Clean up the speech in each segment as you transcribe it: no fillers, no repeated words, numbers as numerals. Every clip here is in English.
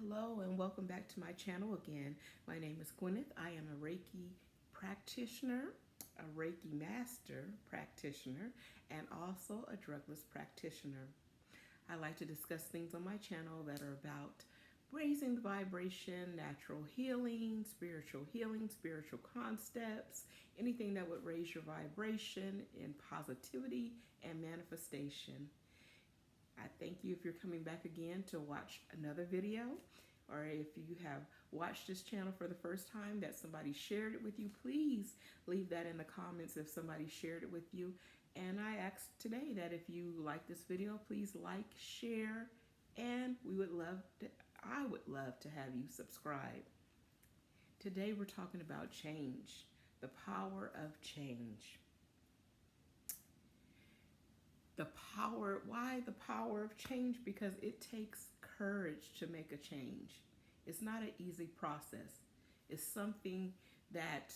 Hello and welcome back to my channel again. My name is Gwyneth. I am a Reiki practitioner, a Reiki master practitioner, and also a drugless practitioner. I like to discuss things on my channel that are about raising the vibration, natural healing, spiritual concepts, anything that would raise your vibration in positivity and manifestation. I thank you if you're coming back again to watch another video, or if you have watched this channel for the first time that somebody shared it with you, please leave that in the comments if somebody shared it with you. And I ask today that if you like this video, please like, share, and I would love to have you subscribe. Today we're talking about change, the power of change. Why the power of change? Because it takes courage to make a change. It's not an easy process. It's something that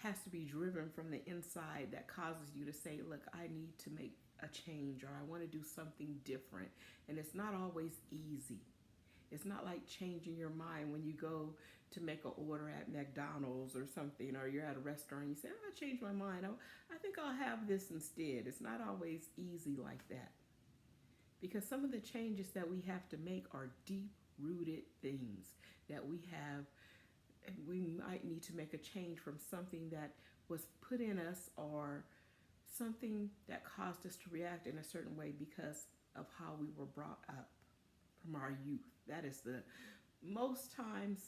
has to be driven from the inside that causes you to say, look, I need to make a change, or I want to do something different. And it's not always easy. It's not like changing your mind when you go to make an order at McDonald's or something, or you're at a restaurant and you say, oh, I changed my mind. I think I'll have this instead. It's not always easy like that, because some of the changes that we have to make are deep-rooted things that we have. We might need to make a change from something that was put in us, or something that caused us to react in a certain way because of how we were brought up from our youth. That is the most times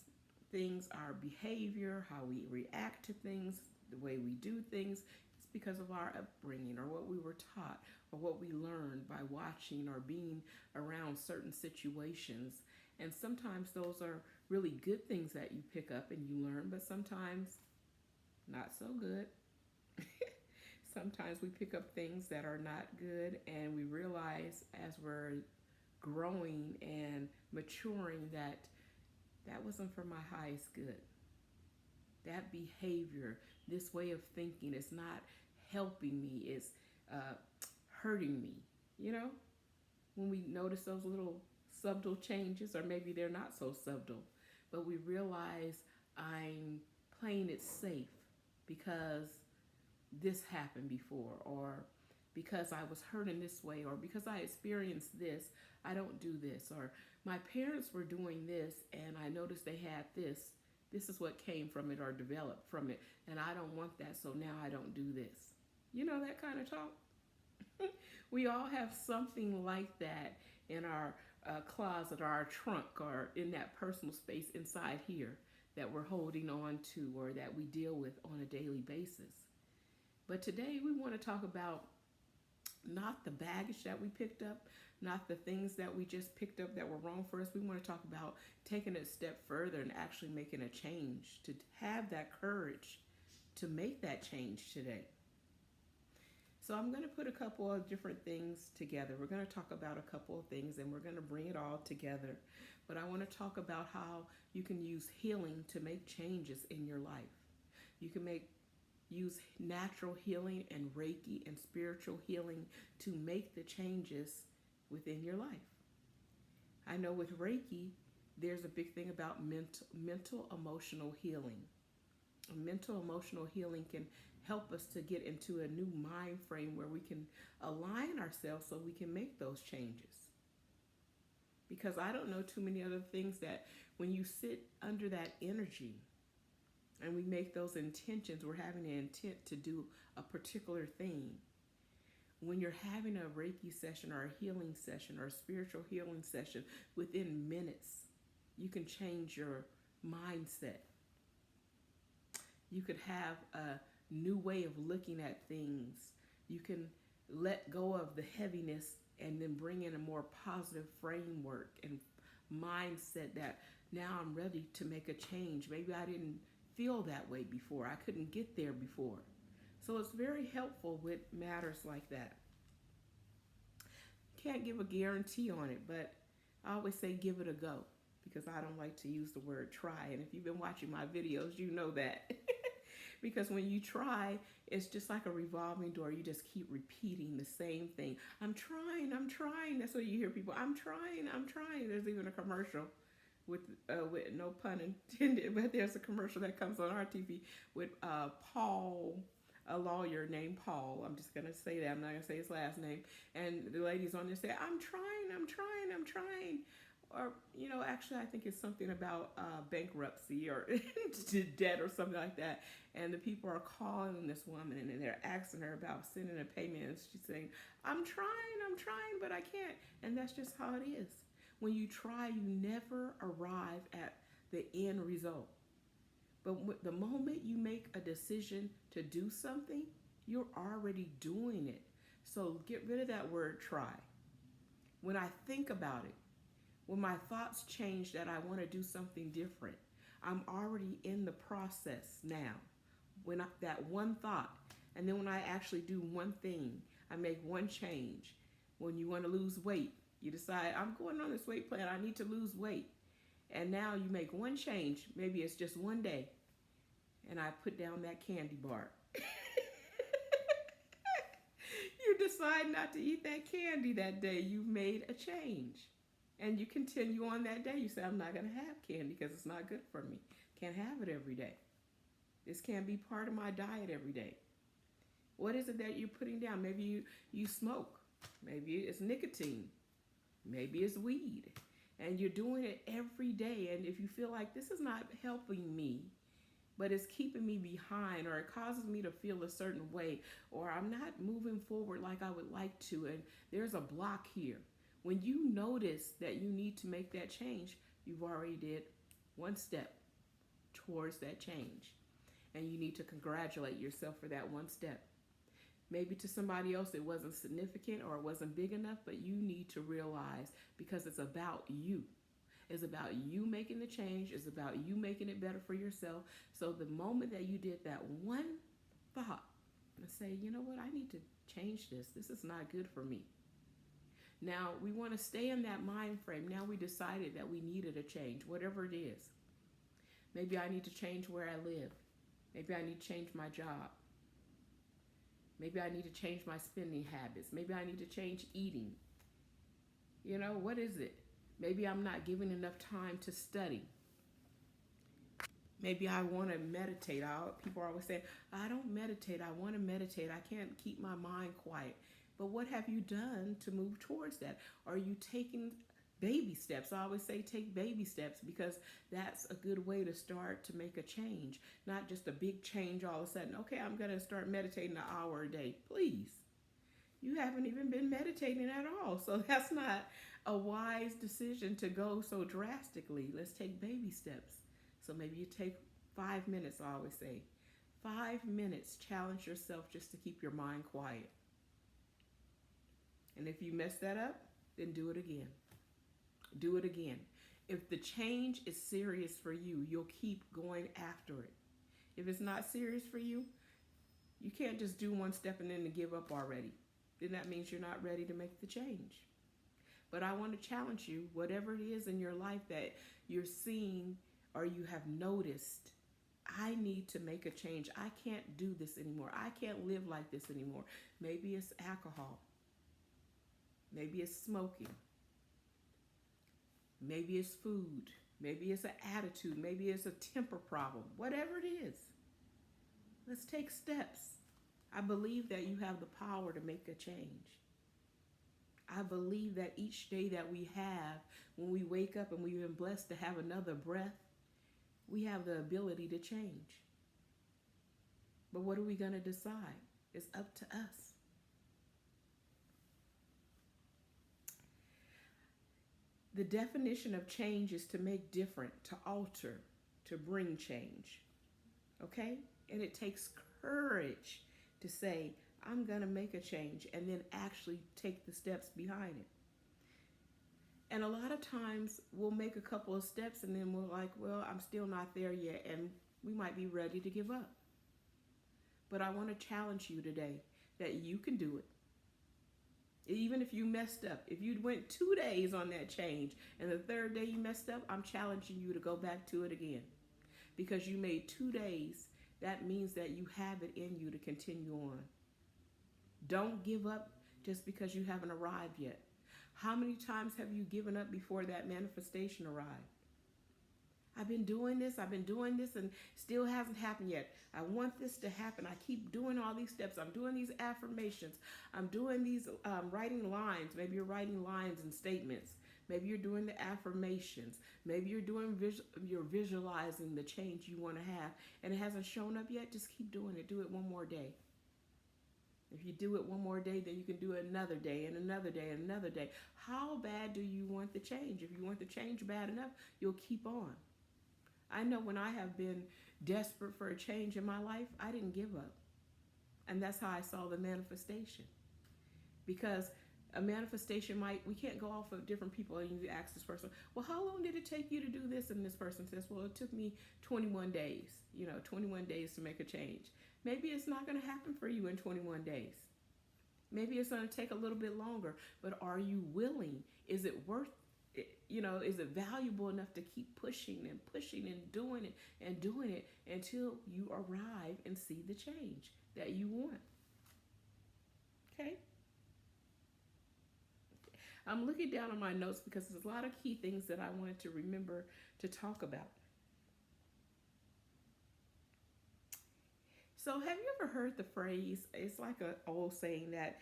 things, our behavior, how we react to things, the way we do things, it's because of our upbringing, or what we were taught, or what we learned by watching or being around certain situations. And sometimes those are really good things that you pick up and you learn, but sometimes not so good. Sometimes we pick up things that are not good, and we realize as we're growing and maturing that that wasn't for my highest good. That behavior, this way of thinking, is not helping me, it's hurting me. You know, when we notice those little subtle changes, or maybe they're not so subtle, but we realize I'm playing it safe because this happened before, or because I was hurt in this way, or because I experienced this, I don't do this, or my parents were doing this and I noticed they had this. This is what came from it or developed from it, and I don't want that, so now I don't do this. You know, that kind of talk? We all have something like that in our closet, or our trunk, or in that personal space inside here that we're holding on to, or that we deal with on a daily basis. But today we want to talk about not the baggage that we picked up, not the things that we just picked up that were wrong for us. We want to talk about taking it a step further and actually making a change, to have that courage to make that change today. So I'm going to put a couple of different things together. We're going to talk about a couple of things and we're going to bring it all together. But I want to talk about how you can use healing to make changes in your life. You can use natural healing and Reiki and spiritual healing to make the changes within your life. I know with Reiki, there's a big thing about mental emotional healing. Mental emotional healing can help us to get into a new mind frame where we can align ourselves so we can make those changes. Because I don't know too many other things that when you sit under that energy and we make those intentions, we're having an intent to do a particular thing. When you're having a Reiki session, or a healing session, or a spiritual healing session, within minutes, you can change your mindset. You could have a new way of looking at things. You can let go of the heaviness and then bring in a more positive framework and mindset that now I'm ready to make a change. Maybe I didn't feel that way before. I couldn't get there before. So it's very helpful with matters like that. Can't give a guarantee on it, but I always say give it a go, because I don't like to use the word try. And if you've been watching my videos, you know that. Because when you try, it's just like a revolving door. You just keep repeating the same thing. I'm trying, I'm trying. That's what you hear people. I'm trying, I'm trying. There's even a commercial with no pun intended, but there's a commercial that comes on our TV with Paul, a lawyer named Paul. I'm just gonna say that. I'm not gonna say his last name. And the ladies on there say, "I'm trying, I'm trying, I'm trying." Or, actually, I think it's something about bankruptcy or debt or something like that. And the people are calling this woman and they're asking her about sending a payment. And she's saying, I'm trying, but I can't. And that's just how it is. When you try, you never arrive at the end result. But the moment you make a decision to do something, you're already doing it. So get rid of that word try. When I think about it, when my thoughts change that I want to do something different, I'm already in the process now. That one thought, and then when I actually do one thing, I make one change. When you want to lose weight, you decide, I'm going on this weight plan, I need to lose weight. And now you make one change, maybe it's just one day, and I put down that candy bar. You decide not to eat that candy that day, you've made a change. And you continue on that day. You say, I'm not going to have candy because it's not good for me. Can't have it every day. This can't be part of my diet every day. What is it that you're putting down? Maybe you smoke. Maybe it's nicotine. Maybe it's weed. And you're doing it every day. And if you feel like this is not helping me, but it's keeping me behind, or it causes me to feel a certain way, or I'm not moving forward like I would like to, and there's a block here. When you notice that you need to make that change, you've already did one step towards that change. And you need to congratulate yourself for that one step. Maybe to somebody else it wasn't significant or it wasn't big enough, but you need to realize, because it's about you. It's about you making the change. It's about you making it better for yourself. So the moment that you did that one thought and say, you know what, I need to change this. This is not good for me. Now, we want to stay in that mind frame. Now we decided that we needed a change, whatever it is. Maybe I need to change where I live. Maybe I need to change my job. Maybe I need to change my spending habits. Maybe I need to change eating. What is it? Maybe I'm not giving enough time to study. Maybe I want to meditate. People are always saying, I don't meditate. I want to meditate. I can't keep my mind quiet. But what have you done to move towards that? Are you taking baby steps? I always say take baby steps, because that's a good way to start to make a change. Not just a big change all of a sudden. Okay, I'm going to start meditating an hour a day. Please. You haven't even been meditating at all. So that's not a wise decision to go so drastically. Let's take baby steps. So maybe you take 5 minutes, I always say. 5 minutes, challenge yourself just to keep your mind quiet. And if you mess that up, then do it again. Do it again. If the change is serious for you, you'll keep going after it. If it's not serious for you, you can't just do one step and then give up already. Then that means you're not ready to make the change. But I want to challenge you, whatever it is in your life that you're seeing or you have noticed, I need to make a change. I can't do this anymore. I can't live like this anymore. Maybe it's alcohol. Maybe it's smoking. Maybe it's food. Maybe it's an attitude. Maybe it's a temper problem. Whatever it is, let's take steps. I believe that you have the power to make a change. I believe that each day that we have, when we wake up and we've been blessed to have another breath, we have the ability to change. But what are we going to decide? It's up to us. The definition of change is to make different, to alter, to bring change. Okay? And it takes courage to say, I'm going to make a change, and then actually take the steps behind it. And a lot of times we'll make a couple of steps and then we're like, well, I'm still not there yet, and we might be ready to give up. But I want to challenge you today that you can do it. Even if you messed up, if you went 2 days on that change and the third day you messed up, I'm challenging you to go back to it again. Because you made 2 days, that means that you have it in you to continue on. Don't give up just because you haven't arrived yet. How many times have you given up before that manifestation arrived? I've been doing this, and still hasn't happened yet. I want this to happen. I keep doing all these steps. I'm doing these affirmations. I'm doing these writing lines. Maybe you're writing lines and statements. Maybe you're doing the affirmations. Maybe you're you're visualizing the change you want to have, and it hasn't shown up yet. Just keep doing it. Do it one more day. If you do it one more day, then you can do it another day and another day and another day. How bad do you want the change? If you want the change bad enough, you'll keep on. I know when I have been desperate for a change in my life, I didn't give up. And that's how I saw the manifestation. Because a manifestation we can't go off of different people and you ask this person, well, how long did it take you to do this? And this person says, well, it took me 21 days, 21 days to make a change. Maybe it's not going to happen for you in 21 days. Maybe it's going to take a little bit longer, but are you willing? Is it worth it? Is it valuable enough to keep pushing and pushing and doing it until you arrive and see the change that you want? Okay? I'm looking down on my notes because there's a lot of key things that I wanted to remember to talk about. So have you ever heard the phrase, it's like an old saying that,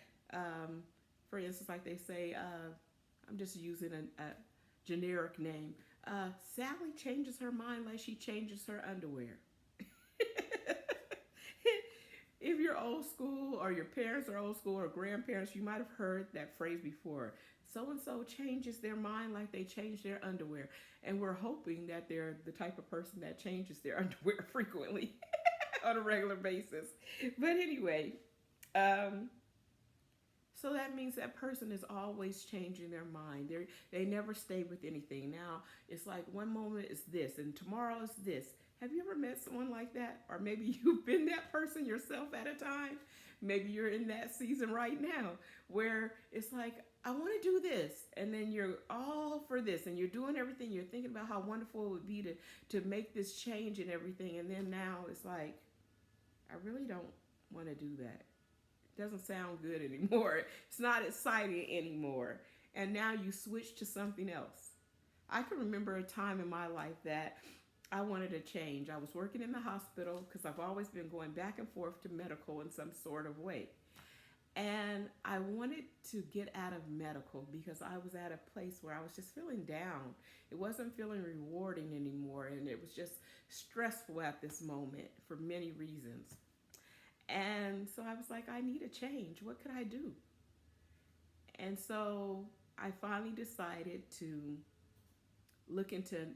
for instance, like they say, I'm just using a generic name, Sally changes her mind like she changes her underwear. If you're old school or your parents are old school or grandparents, you might have heard that phrase before. So-and-so changes their mind like they change their underwear. And we're hoping that they're the type of person that changes their underwear frequently on a regular basis. But anyway, so that means that person is always changing their mind. They never stay with anything. Now, it's like one moment is this and tomorrow is this. Have you ever met someone like that? Or maybe you've been that person yourself at a time. Maybe you're in that season right now where it's like, I want to do this. And then you're all for this and you're doing everything. You're thinking about how wonderful it would be to make this change and everything. And then now it's like, I really don't want to do that. It doesn't sound good anymore. It's not exciting anymore. And now you switch to something else. I can remember a time in my life that I wanted to change. I was working in the hospital because I've always been going back and forth to medical in some sort of way. And I wanted to get out of medical because I was at a place where I was just feeling down. It wasn't feeling rewarding anymore, and it was just stressful at this moment for many reasons. And so I was like, I need a change. What could I do? And so I finally decided to look into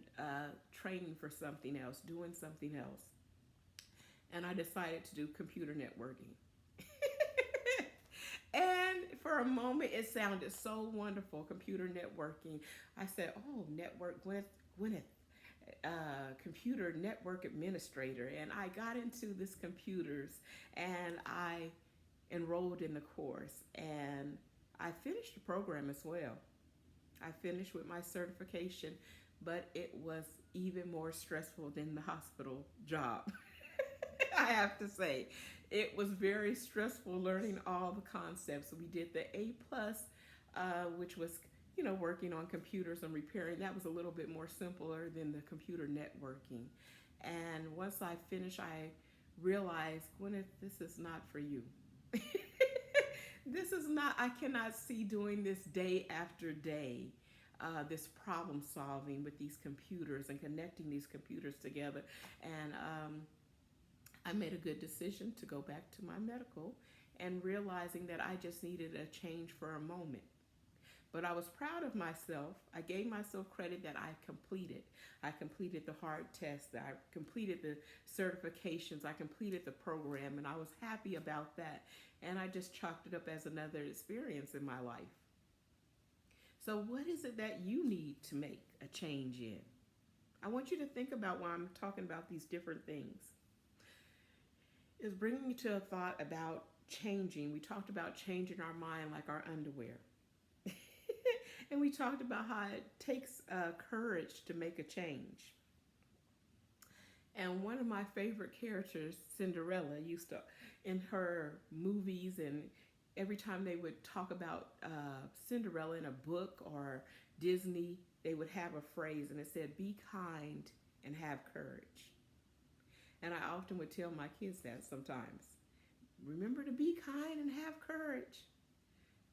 training for something else, doing something else. And I decided to do computer networking. And for a moment, it sounded so wonderful, computer networking. I said, oh, Gwyneth, computer network administrator. And I got into this computers and I enrolled in the course. And I finished the program as well. I finished with my certification, but it was even more stressful than the hospital job. I have to say, it was very stressful learning all the concepts. We did the A+, which was, working on computers and repairing. That was a little bit more simpler than the computer networking. And once I finished, I realized, Gwyneth, this is not for you. I cannot see doing this day after day, this problem solving with these computers and connecting these computers together. And I made a good decision to go back to my medical and realizing that I just needed a change for a moment. But I was proud of myself. I gave myself credit that I completed. I completed the hard tests. I completed the certifications. I completed the program, and I was happy about that. And I just chalked it up as another experience in my life. So what is it that you need to make a change in? I want you to think about while I'm talking about these different things. It's bringing me to a thought about changing. We talked about changing our mind like our underwear. And we talked about how it takes courage to make a change. And one of my favorite characters, Cinderella, used to, in her movies and every time they would talk about Cinderella in a book or Disney, they would have a phrase and it said, be kind and have courage. And I often would tell my kids that sometimes. Remember to be kind and have courage,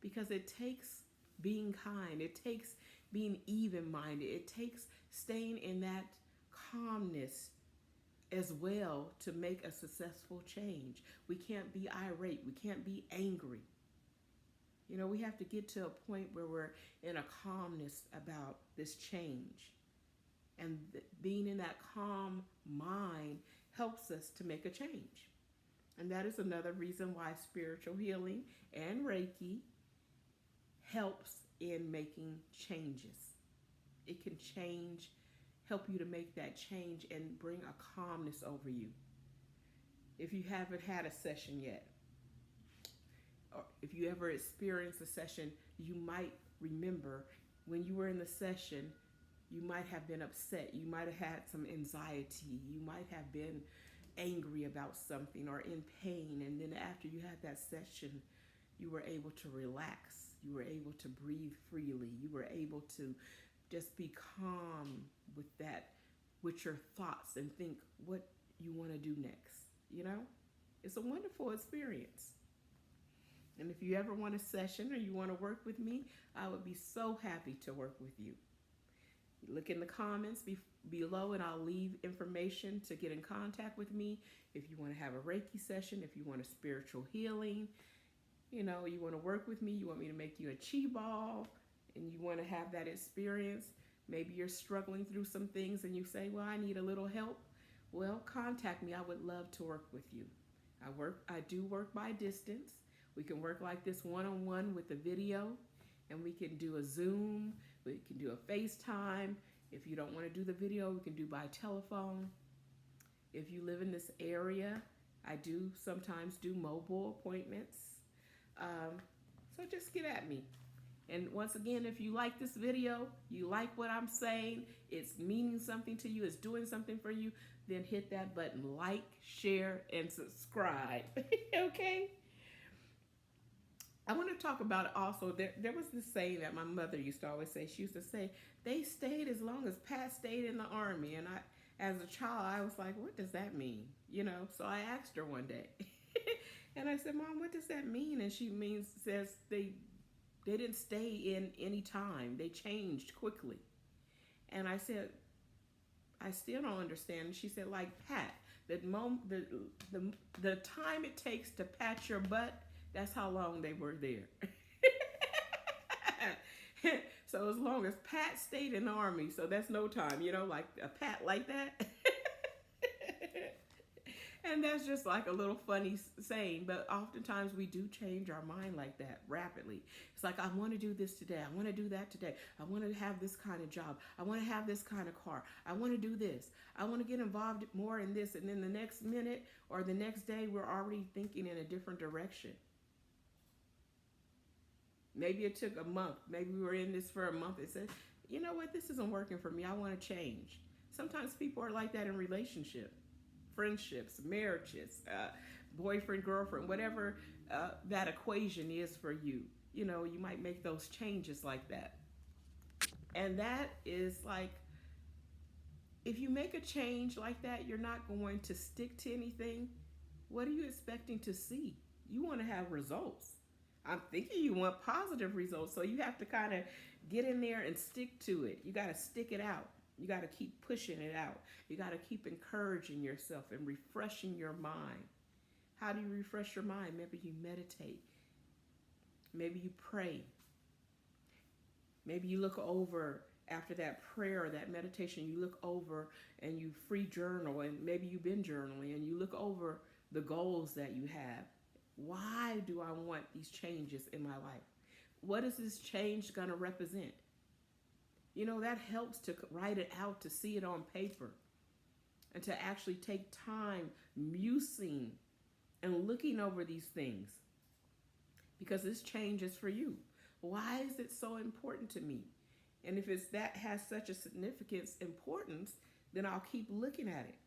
because it takes being kind, it takes being even minded, it takes staying in that calmness as well to make a successful change. We can't be irate, we can't be angry. You know, we have to get to a point where we're in a calmness about this change. And being in that calm mind helps us to make a change. And that is another reason why spiritual healing and Reiki helps in making changes. It can change, help you to make that change and bring a calmness over you. If you haven't had a session yet, or if you ever experienced a session, you might remember when you were in the session, you might have been upset, you might have had some anxiety, you might have been angry about something or in pain, and then after you had that session, you were able to relax, you were able to breathe freely, you were able to just be calm with that, with your thoughts, and think what you want to do next. You know, it's a wonderful experience. And if you ever want a session or you want to work with me, I would be so happy to work with you. Look in the comments below and I'll leave information to get in contact with me. If you want to have a Reiki session, if you want a spiritual healing, you know, you want to work with me, you want me to make you a chi ball, and you want to have that experience. Maybe you're struggling through some things and you say, well, I need a little help. Well, contact me. I would love to work with you. I do work by distance. We can work like this one-on-one with the video, and we can do a Zoom, we can do a FaceTime. If you don't want to do the video, we can do by telephone. If you live in this area, I do sometimes do mobile appointments. So just get at me. And once again, if you like this video, you like what I'm saying, it's meaning something to you, it's doing something for you, then hit that button, like, share, and subscribe. Okay? I want to talk about also, there was this saying that my mother used to always say. She used to say, they stayed as long as Pat stayed in the Army. And as a child, I was like, what does that mean? You know, so I asked her one day. And I said, Mom, what does that mean? And she says they didn't stay in any time. They changed quickly. And I said, I still don't understand. And she said, like Pat, the time it takes to pat your butt, that's how long they were there. So as long as Pat stayed in the Army, so that's no time, you know, like a pat like that. And that's just like a little funny saying, but oftentimes we do change our mind like that rapidly. It's like, I want to do this today. I want to do that today. I want to have this kind of job. I want to have this kind of car. I want to do this. I want to get involved more in this. And then the next minute or the next day, we're already thinking in a different direction. Maybe it took a month. Maybe we were in this for a month and said, you know what, this isn't working for me. I want to change. Sometimes people are like that in relationships, friendships, marriages, boyfriend, girlfriend, whatever that equation is for you. You know, you might make those changes like that. And that is like, if you make a change like that, you're not going to stick to anything. What are you expecting to see? You want to have results. I'm thinking you want positive results, so you have to kind of get in there and stick to it. You got to stick it out. You got to keep pushing it out. You got to keep encouraging yourself and refreshing your mind. How do you refresh your mind? Maybe you meditate. Maybe you pray. Maybe you look over after that prayer or that meditation, you look over and you free journal, and maybe you've been journaling, and you look over the goals that you have. Why do I want these changes in my life? What is this change going to represent? You know, that helps to write it out, to see it on paper, and to actually take time musing and looking over these things, because this change is for you. Why is it so important to me? And if that has such a significance, importance, then I'll keep looking at it.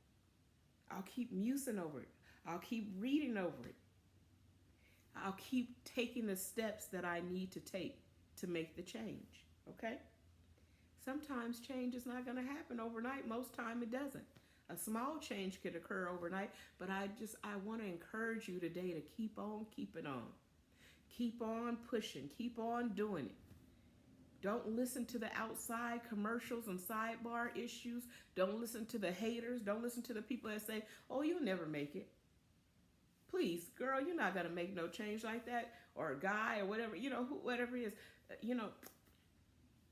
I'll keep musing over it. I'll keep reading over it. I'll keep taking the steps that I need to take to make the change, okay? Sometimes change is not going to happen overnight. Most time it doesn't. A small change could occur overnight, but I want to encourage you today to keep on keeping on. Keep on pushing. Keep on doing it. Don't listen to the outside commercials and sidebar issues. Don't listen to the haters. Don't listen to the people that say, "Oh, you'll never make it." Please, girl, you're not going to make no change like that. Or a guy or whatever, whatever it is. You know,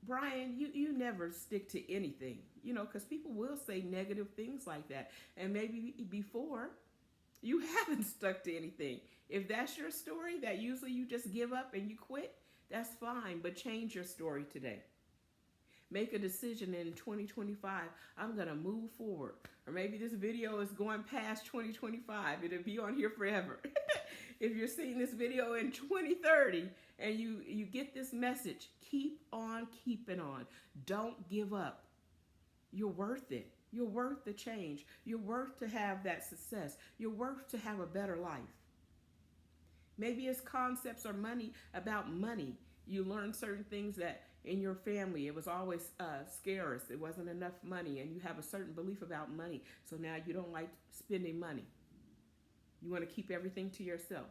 Brian, you never stick to anything, because people will say negative things like that. And maybe before, you haven't stuck to anything. If that's your story, that usually you just give up and you quit, that's fine. But change your story today. Make a decision in 2025. I'm going to move forward. Or maybe this video is going past 2025. It'll be on here forever. If you're seeing this video in 2030 and you get this message, keep on keeping on. Don't give up. You're worth it. You're worth the change. You're worth to have that success. You're worth to have a better life. Maybe it's concepts or about money. You learn certain things that in your family, it was always scarce. It wasn't enough money, and you have a certain belief about money. So now you don't like spending money. You want to keep everything to yourself.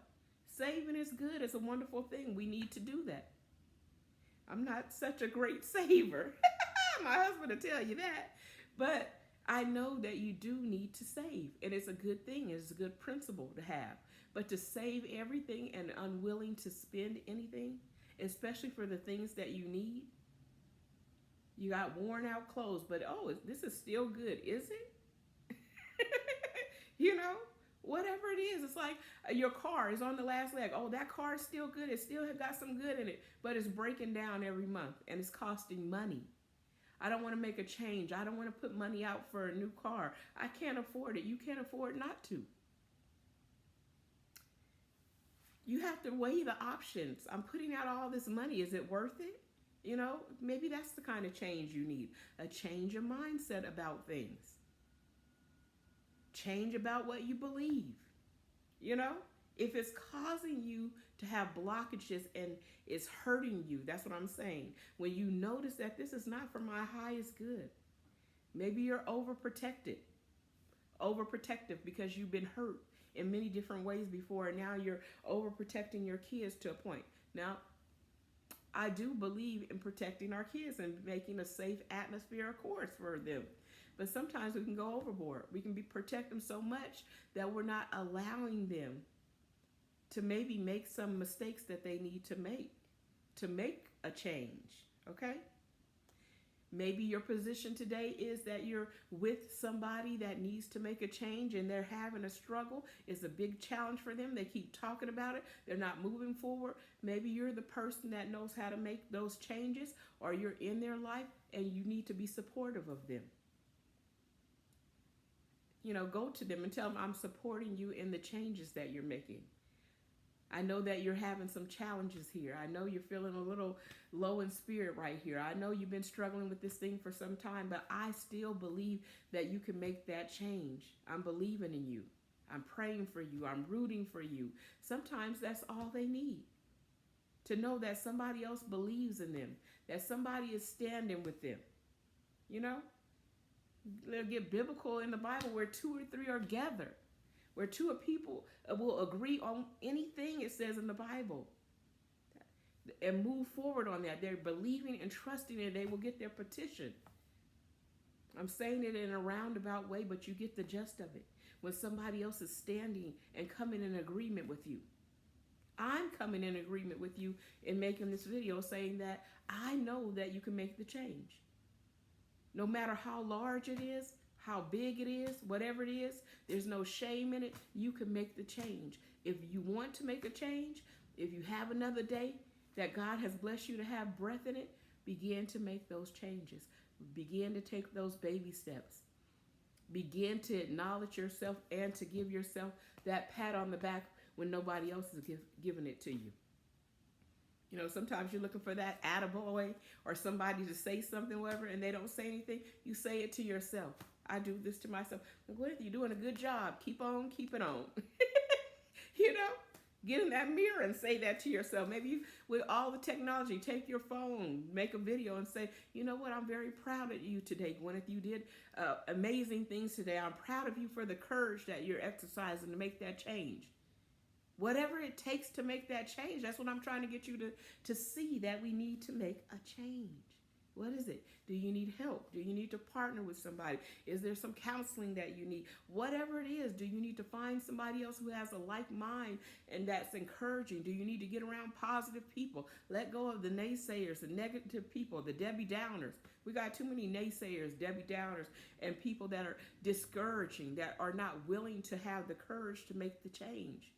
Saving is good. It's a wonderful thing. We need to do that. I'm not such a great saver. My husband will tell you that. But I know that you do need to save, and it's a good thing. It's a good principle to have. But to save everything and unwilling to spend anything, especially for the things that you need. You got worn out clothes, but this is still good, is it? Whatever it is. It's like your car is on the last leg. Oh, that car is still good. It still got some good in it, but it's breaking down every month and it's costing money. I don't want to make a change. I don't want to put money out for a new car. I can't afford it. You can't afford not to. You have to weigh the options. I'm putting out all this money. Is it worth it? Maybe that's the kind of change you need. A change of mindset about things. Change about what you believe. If it's causing you to have blockages and it's hurting you, that's what I'm saying. When you notice that this is not for my highest good. Maybe you're overprotective because you've been hurt in many different ways before, and now you're overprotecting your kids to a point. Now, I do believe in protecting our kids and making a safe atmosphere, of course, for them. But sometimes we can go overboard. We can protect them so much that we're not allowing them to maybe make some mistakes that they need to make a change, okay? Maybe your position today is that you're with somebody that needs to make a change and they're having a struggle. It's a big challenge for them. They keep talking about it. They're not moving forward. Maybe you're the person that knows how to make those changes, or you're in their life and you need to be supportive of them. Go to them and tell them, I'm supporting you in the changes that you're making. I know that you're having some challenges here. I know you're feeling a little low in spirit right here. I know you've been struggling with this thing for some time, but I still believe that you can make that change. I'm believing in you. I'm praying for you. I'm rooting for you. Sometimes that's all they need. To know that somebody else believes in them, that somebody is standing with them. They'll get biblical in the Bible where 2 or 3 are gathered. Where 2 people will agree on anything it says in the Bible and move forward on that. They're believing and trusting and they will get their petition. I'm saying it in a roundabout way, but you get the gist of it. When somebody else is standing and coming in agreement with you. I'm coming in agreement with you in making this video saying that I know that you can make the change. No matter how large it is, how big it is, whatever it is, there's no shame in it. You can make the change. If you want to make a change, if you have another day that God has blessed you to have breath in it, begin to make those changes. Begin to take those baby steps. Begin to acknowledge yourself and to give yourself that pat on the back when nobody else is giving it to you. Sometimes you're looking for that attaboy or somebody to say something, whatever, and they don't say anything. You say it to yourself. I do this to myself. What if you're doing a good job? Keep on keeping on. Get in that mirror and say that to yourself. Maybe you, with all the technology, take your phone, make a video and say, you know what, I'm very proud of you today, Gwyneth. You did amazing things today. I'm proud of you for the courage that you're exercising to make that change. Whatever it takes to make that change, that's what I'm trying to get you to see, that we need to make a change. What is it? Do you need help? Do you need to partner with somebody? Is there some counseling that you need? Whatever it is, do you need to find somebody else who has a like mind and that's encouraging? Do you need to get around positive people? Let go of the naysayers, the negative people, the Debbie Downers. We got too many naysayers, Debbie Downers, and people that are discouraging, that are not willing to have the courage to make the change.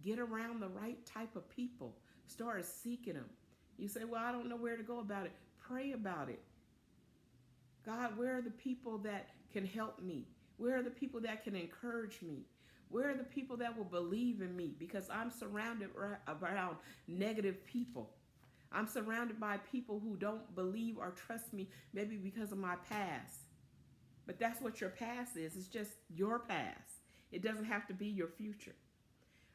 Get around the right type of people. Start seeking them. You say, well, I don't know where to go about it. Pray about it. God, where are the people that can help me? Where are the people that can encourage me? Where are the people that will believe in me? Because I'm surrounded around negative people. I'm surrounded by people who don't believe or trust me, maybe because of my past. But that's what your past is. It's just your past. It doesn't have to be your future.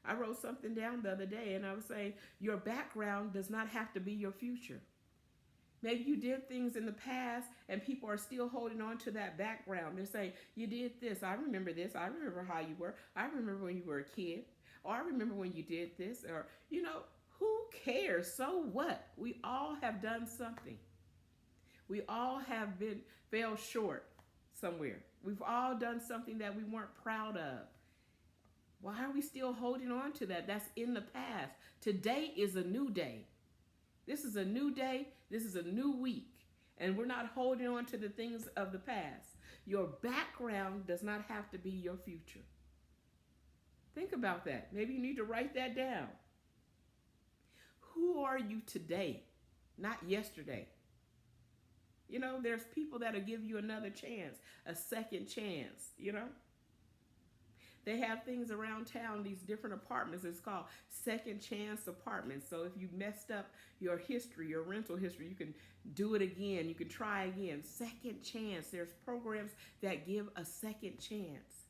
I wrote something down the other day, and I was saying, your background does not have to be your future. Maybe you did things in the past and people are still holding on to that background. They're saying, you did this. I remember this. I remember how you were. I remember when you were a kid. Or I remember when you did this. Or, you know, who cares? So what? We all have done something. We all have fell short somewhere. We've all done something that we weren't proud of. Why are we still holding on to that? That's in the past. Today is a new day. This is a new day. This is a new week. And we're not holding on to the things of the past. Your background does not have to be your future. Think about that. Maybe you need to write that down. Who are you today? Not yesterday. You know, there's people that'll give you another chance, a second chance, you know. They have things around town, these different apartments. It's called second chance apartments. So if you messed up your history, your rental history, you can do it again. You can try again. Second chance. There's programs that give a second chance.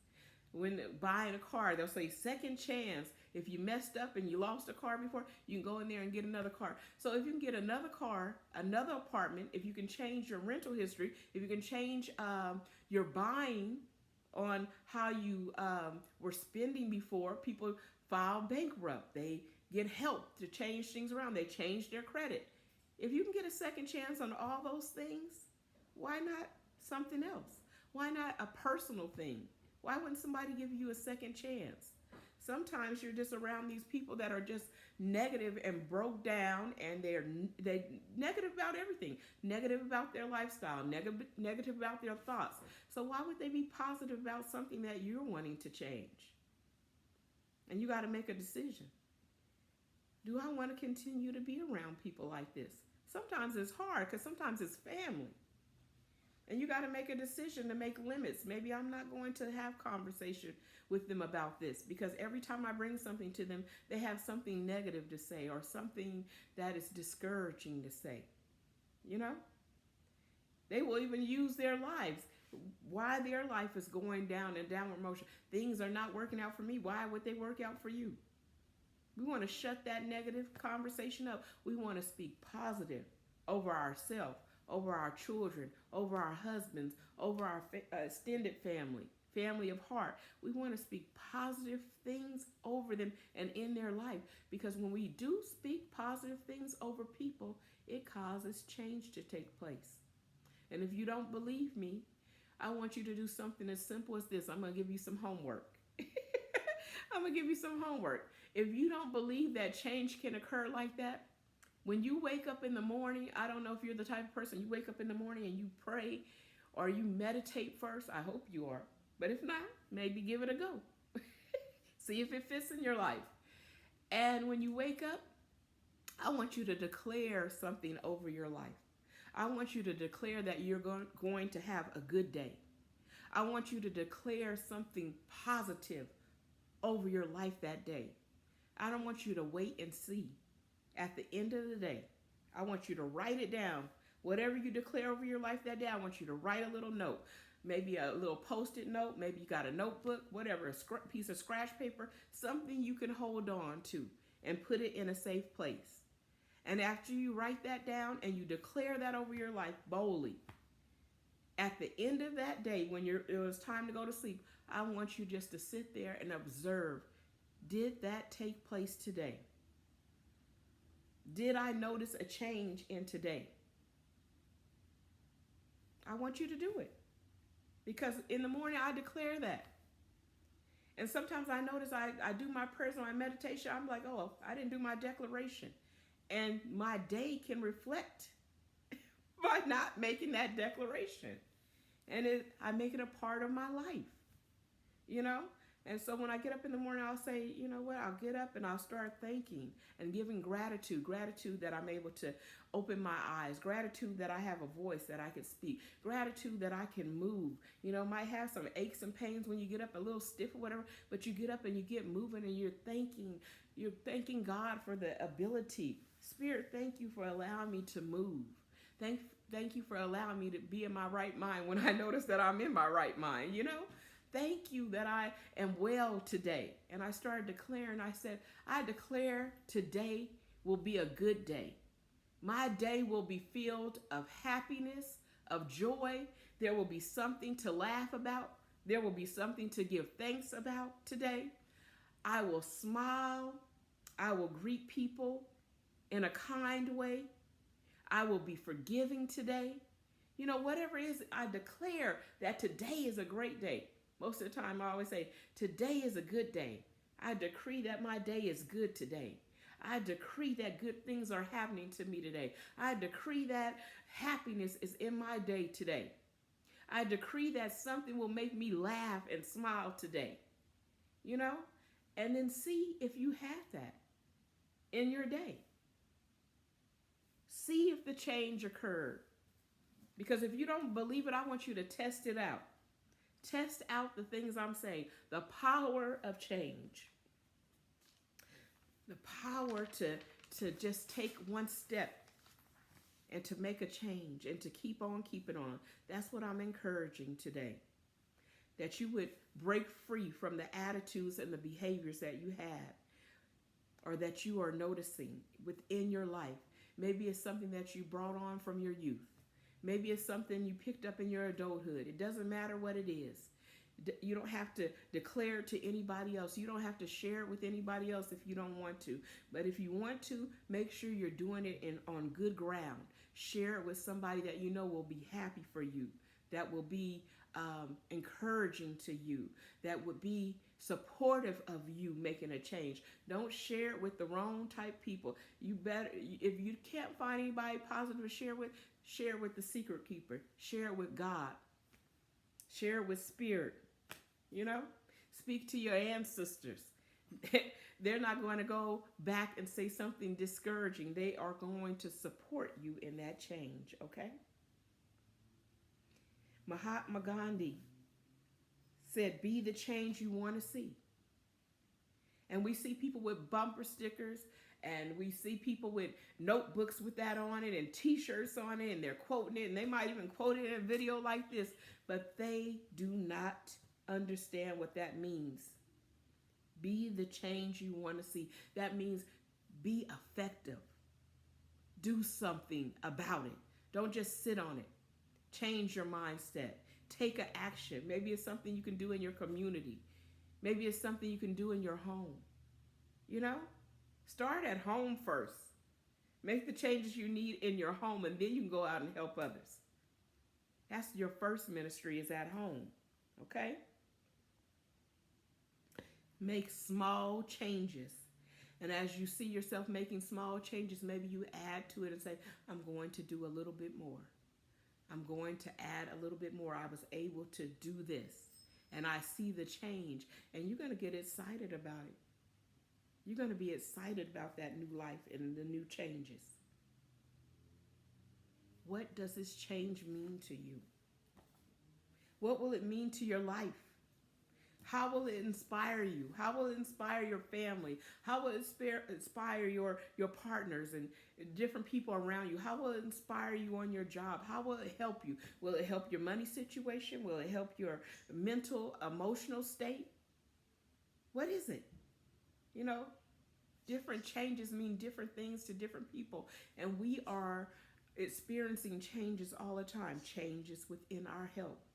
When buying a car, they'll say second chance. If you messed up and you lost a car before, you can go in there and get another car. So if you can get another car, another apartment, if you can change your rental history, if you can change your buying on how you were spending before, people file bankrupt. They get help to change things around. They change their credit. If you can get a second chance on all those things, why not something else? Why not a personal thing? Why wouldn't somebody give you a second chance? Sometimes you're just around these people that are just negative and broke down, and they negative about everything, negative about their lifestyle, negative about their thoughts. So why would they be positive about something that you're wanting to change? And you got to make a decision. Do I want to continue to be around people like this? Sometimes it's hard because sometimes it's family. And you got to make a decision to make limits. Maybe I'm not going to have conversation with them about this, because every time I bring something to them, they have something negative to say or something that is discouraging to say. You know? They will even use their lives. Why their life is going down in downward motion. Things are not working out for me. Why would they work out for you? We want to shut that negative conversation up. We want to speak positive over ourselves, over our children, over our husbands, over our extended family of heart. We want to speak positive things over them and in their life, because when we do speak positive things over people, it causes change to take place. And if you don't believe me, I want you to do something as simple as this. I'm going to give you some homework. I'm going to give you some homework. If you don't believe that change can occur like that, when you wake up in the morning, I don't know if you're the type of person, you wake up in the morning and you pray or you meditate first. I hope you are. But if not, maybe give it a go. See if it fits in your life. And when you wake up, I want you to declare something over your life. I want you to declare that you're going to have a good day. I want you to declare something positive over your life that day. I don't want you to wait and see. At the end of the day, I want you to write it down. Whatever you declare over your life that day, I want you to write a little note. Maybe a little Post-it note. Maybe you got a notebook, whatever, a piece of scratch paper, something you can hold on to. and put it in a safe place. And after you write that down and you declare that over your life boldly, at the end of that day, when it was time to go to sleep, I want you just to sit there and observe. Did that take place today? Did I notice a change in today? I want you to do it. Because in the morning, I declare that. And sometimes I notice I do my prayers and my meditation. I'm like, oh, I didn't do my declaration. And my day can reflect by not making that declaration. And I make it a part of my life, you know? And so when I get up in the morning, I'll say, you know what? I'll get up and I'll start thanking and giving gratitude. Gratitude that I'm able to open my eyes. Gratitude that I have a voice that I can speak. Gratitude that I can move. You know, might have some aches and pains when you get up, a little stiff or whatever, but you get up and you get moving and you're thanking God for the ability. Spirit, thank you for allowing me to move. Thank you for allowing me to be in my right mind when I notice that I'm in my right mind, you know? Thank you that I am well today. And I started declaring, I said, I declare today will be a good day. My day will be filled of happiness, of joy. There will be something to laugh about. There will be something to give thanks about today. I will smile. I will greet people in a kind way. I will be forgiving today. You know, whatever it is, I declare that today is a great day. Most of the time, I always say, today is a good day. I decree that my day is good today. I decree that good things are happening to me today. I decree that happiness is in my day today. I decree that something will make me laugh and smile today. You know? And then see if you have that in your day. See if the change occurred. Because if you don't believe it, I want you to test it out. Test out the things I'm saying. The power of change. The power to just take one step and to make a change and to keep on keeping on. That's what I'm encouraging today. That you would break free from the attitudes and the behaviors that you had or that you are noticing within your life. Maybe it's something that you brought on from your youth. Maybe it's something you picked up in your adulthood. It doesn't matter what it is. You don't have to declare it to anybody else. You don't have to share it with anybody else if you don't want to. But if you want to, make sure you're doing it on good ground. Share it with somebody that you know will be happy for you, that will be encouraging to you, that would be supportive of you making a change. Don't share it with the wrong type people. You better, if you can't find anybody positive to share it with the secret keeper. Share it with God. Share it with Spirit. You know, speak to your ancestors. They're not going to go back and say something discouraging. They are going to support you in that change, okay? Mahatma Gandhi said, be the change you want to see. And we see people with bumper stickers, and we see people with notebooks with that on it and t-shirts on it, and they're quoting it, and they might even quote it in a video like this, but they do not understand what that means. Be the change you want to see. That means be effective. Do something about it. Don't just sit on it. Change your mindset. Take an action. Maybe it's something you can do in your community. Maybe it's something you can do in your home. You know? Start at home first. Make the changes you need in your home, and then you can go out and help others. That's your first ministry, is at home. Okay? Make small changes. And as you see yourself making small changes, maybe you add to it and say, I'm going to do a little bit more. I'm going to add a little bit more. I was able to do this, and I see the change, and you're going to get excited about it. You're going to be excited about that new life and the new changes. What does this change mean to you? What will it mean to your life? How will it inspire you? How will it inspire your family? How will it inspire your partners and different people around you? How will it inspire you on your job? How will it help you? Will it help your money situation? Will it help your mental, emotional state? What is it? You know, Different changes mean different things to different people. And we are experiencing changes all the time. Changes within our health,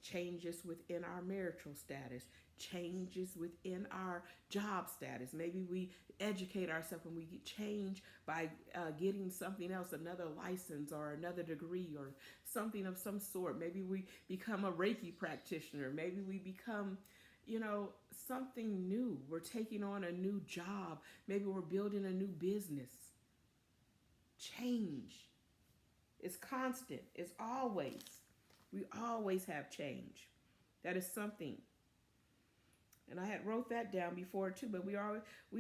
changes within our marital status, changes within our job status. Maybe we educate ourselves and we change by getting something else, another license or another degree or something of some sort. Maybe we become a Reiki practitioner. Maybe we become, something new. We're taking on a new job. Maybe we're building a new business. Change is constant. It's always. We always have change. That is something. And I had wrote that down before too, but we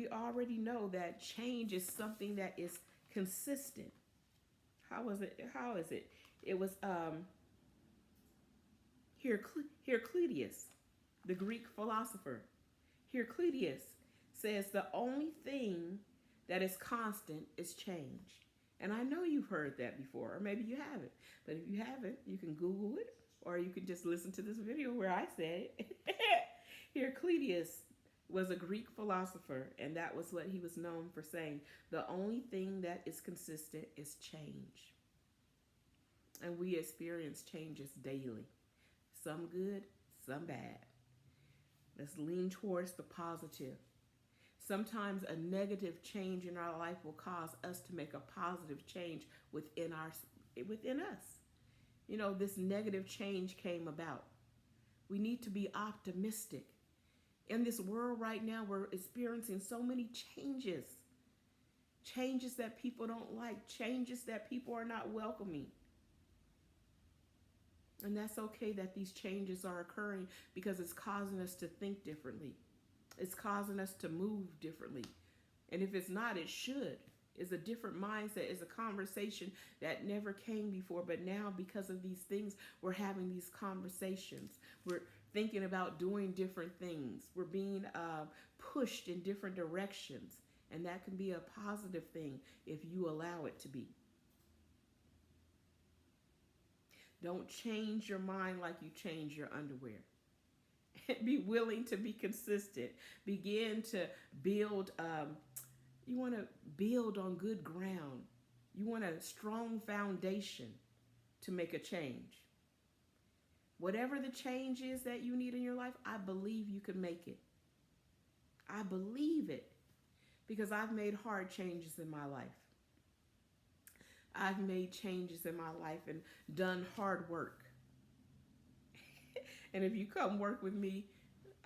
already know that change is something that is consistent. How is it? It was Heraclitus, the Greek philosopher. Heraclitus says the only thing that is constant is change. And I know you've heard that before, or maybe you haven't. But if you haven't, you can Google it, or you can just listen to this video where I said it. Heraclitus was a Greek philosopher, and that was what he was known for saying. The only thing that is consistent is change. And we experience changes daily. Some good, some bad. Let's lean towards the positive. Sometimes a negative change in our life will cause us to make a positive change within us. This negative change came about. We need to be optimistic. In this world right now, we're experiencing so many changes. Changes that people don't like. Changes that people are not welcoming. And that's okay that these changes are occurring because it's causing us to think differently. It's causing us to move differently. And if it's not, it should. It's a different mindset. It's a conversation that never came before. But now, because of these things, we're having these conversations. We're thinking about doing different things. We're being pushed in different directions. And that can be a positive thing if you allow it to be. Don't change your mind like you change your underwear. Be willing to be consistent. Begin to build. You want to build on good ground. You want a strong foundation to make a change. Whatever the change is that you need in your life, I believe you can make it. I believe it because I've made hard changes in my life. I've made changes in my life and done hard work. And if you come work with me,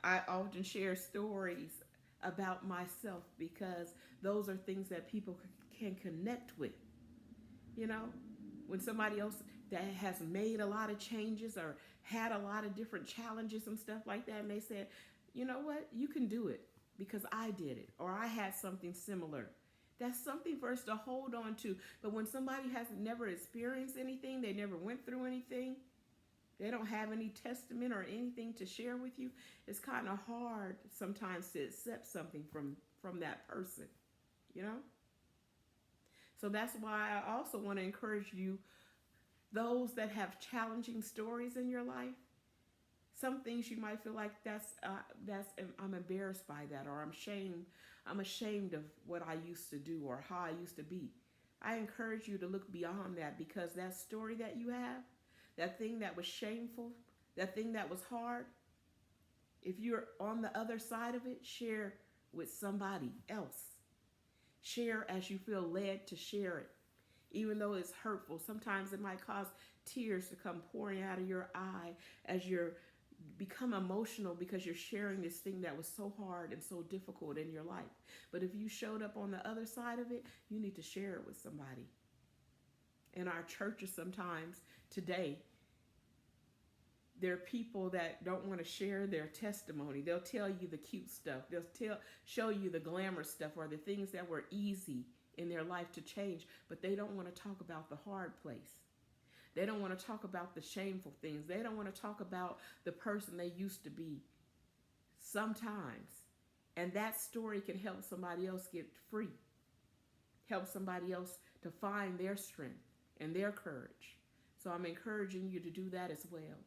I often share stories about myself because those are things that people can connect with. When somebody else that has made a lot of changes or had a lot of different challenges and stuff like that, and they said, you know what, you can do it because I did it, or I had something similar. That's something for us to hold on to. But when somebody has never experienced anything, they never went through anything, they don't have any testament or anything to share with you, it's kind of hard sometimes to accept something from that person, So that's why I also want to encourage you, those that have challenging stories in your life, some things you might feel like I'm embarrassed by that, or I'm ashamed of what I used to do or how I used to be. I encourage you to look beyond that, because that story that you have, that thing that was shameful, that thing that was hard, if you're on the other side of it, share with somebody else. Share as you feel led to share it. Even though it's hurtful, sometimes it might cause tears to come pouring out of your eye as you become emotional because you're sharing this thing that was so hard and so difficult in your life. But if you showed up on the other side of it, you need to share it with somebody. In our churches sometimes today, there are people that don't want to share their testimony. They'll tell you the cute stuff. They'll show you the glamour stuff or the things that were easy in their life to change, but they don't want to talk about the hard place. They don't want to talk about the shameful things. They don't want to talk about the person they used to be sometimes. And that story can help somebody else get free, help somebody else to find their strength and their courage. So I'm encouraging you to do that as well.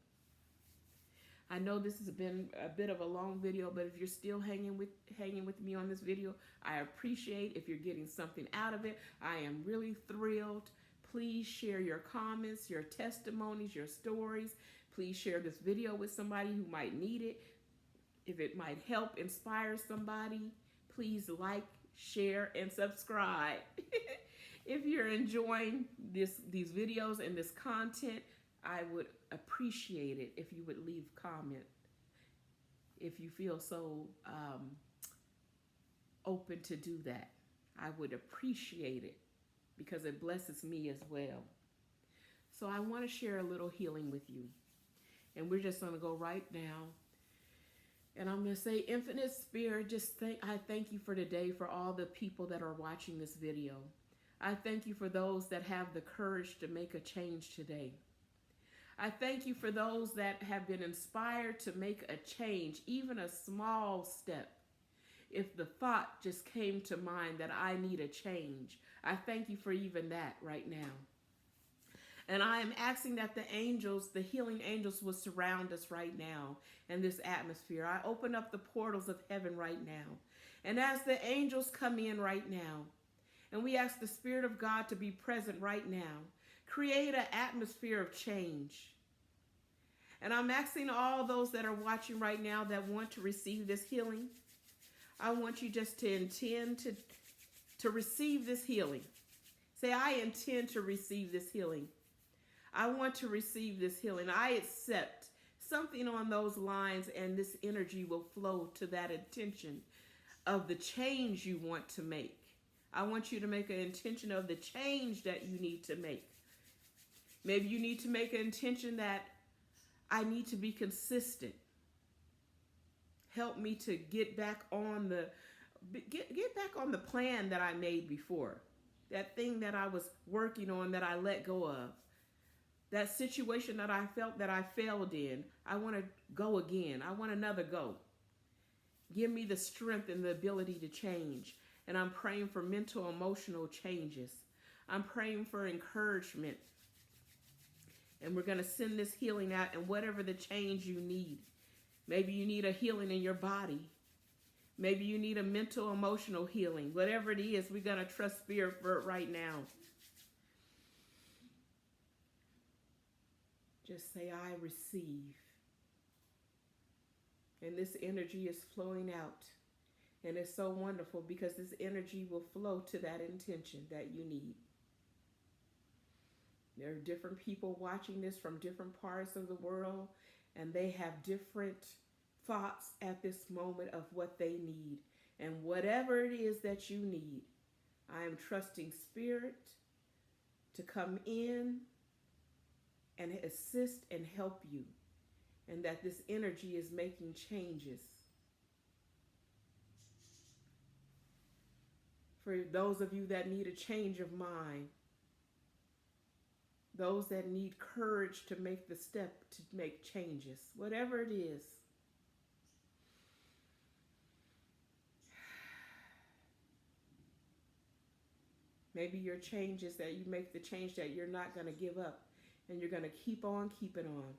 I know this has been a bit of a long video, but if you're still hanging with me on this video, I appreciate if you're getting something out of it. I am really thrilled. Please share your comments, your testimonies, your stories. Please share this video with somebody who might need it. If it might help inspire somebody, please like, share, and subscribe. If you're enjoying these videos and this content, I would appreciate it if you would leave a comment. If you feel so open to do that, I would appreciate it because it blesses me as well. So I want to share a little healing with you. And we're just going to go right now. And I'm going to say, Infinite Spirit, I thank you for today, for all the people that are watching this video. I thank you for those that have the courage to make a change today. I thank you for those that have been inspired to make a change, even a small step. If the thought just came to mind that I need a change, I thank you for even that right now. And I am asking that the angels, the healing angels, will surround us right now in this atmosphere. I open up the portals of heaven right now. And as the angels come in right now, and we ask the Spirit of God to be present right now, create an atmosphere of change. And I'm asking all those that are watching right now that want to receive this healing, I want you just to intend to receive this healing. Say, I intend to receive this healing. I want to receive this healing. I accept something on those lines, and this energy will flow to that intention of the change you want to make. I want you to make an intention of the change that you need to make. Maybe you need to make an intention that I need to be consistent. Help me to get back on the plan that I made before. That thing that I was working on that I let go of. That situation that I felt that I failed in. I want to go again. I want another go. Give me the strength and the ability to change. And I'm praying for mental, emotional changes. I'm praying for encouragement. And we're going to send this healing out, and whatever the change you need. Maybe you need a healing in your body. Maybe you need a mental, emotional healing. Whatever it is, we're going to trust Spirit for it right now. Just say, I receive. And this energy is flowing out. And it's so wonderful because this energy will flow to that intention that you need. There are different people watching this from different parts of the world, and they have different thoughts at this moment of what they need. And whatever it is that you need, I am trusting Spirit to come in and assist and help you, and that this energy is making changes. For those of you that need a change of mind, those that need courage to make the step to make changes, whatever it is. Maybe your change is that you make the change that you're not going to give up, and you're going to keep on keeping on.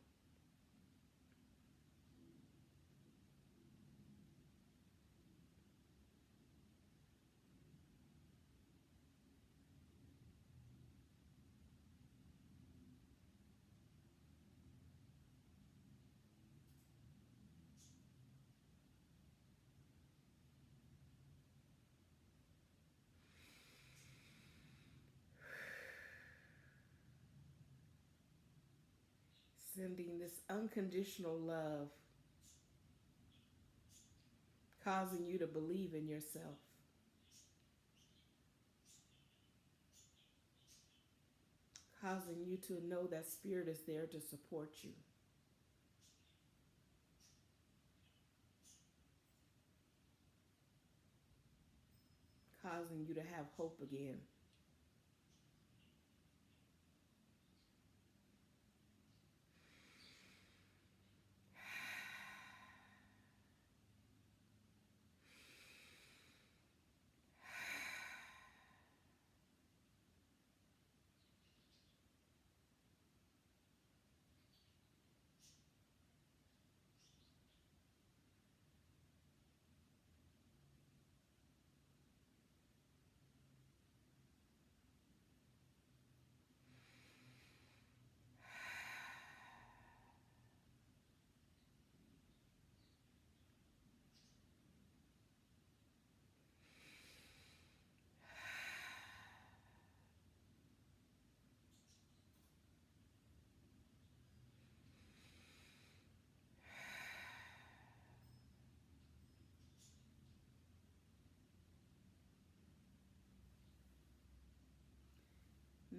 Sending this unconditional love, causing you to believe in yourself. Causing you to know that Spirit is there to support you. Causing you to have hope again.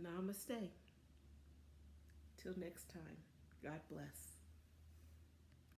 Namaste. Till next time. God bless.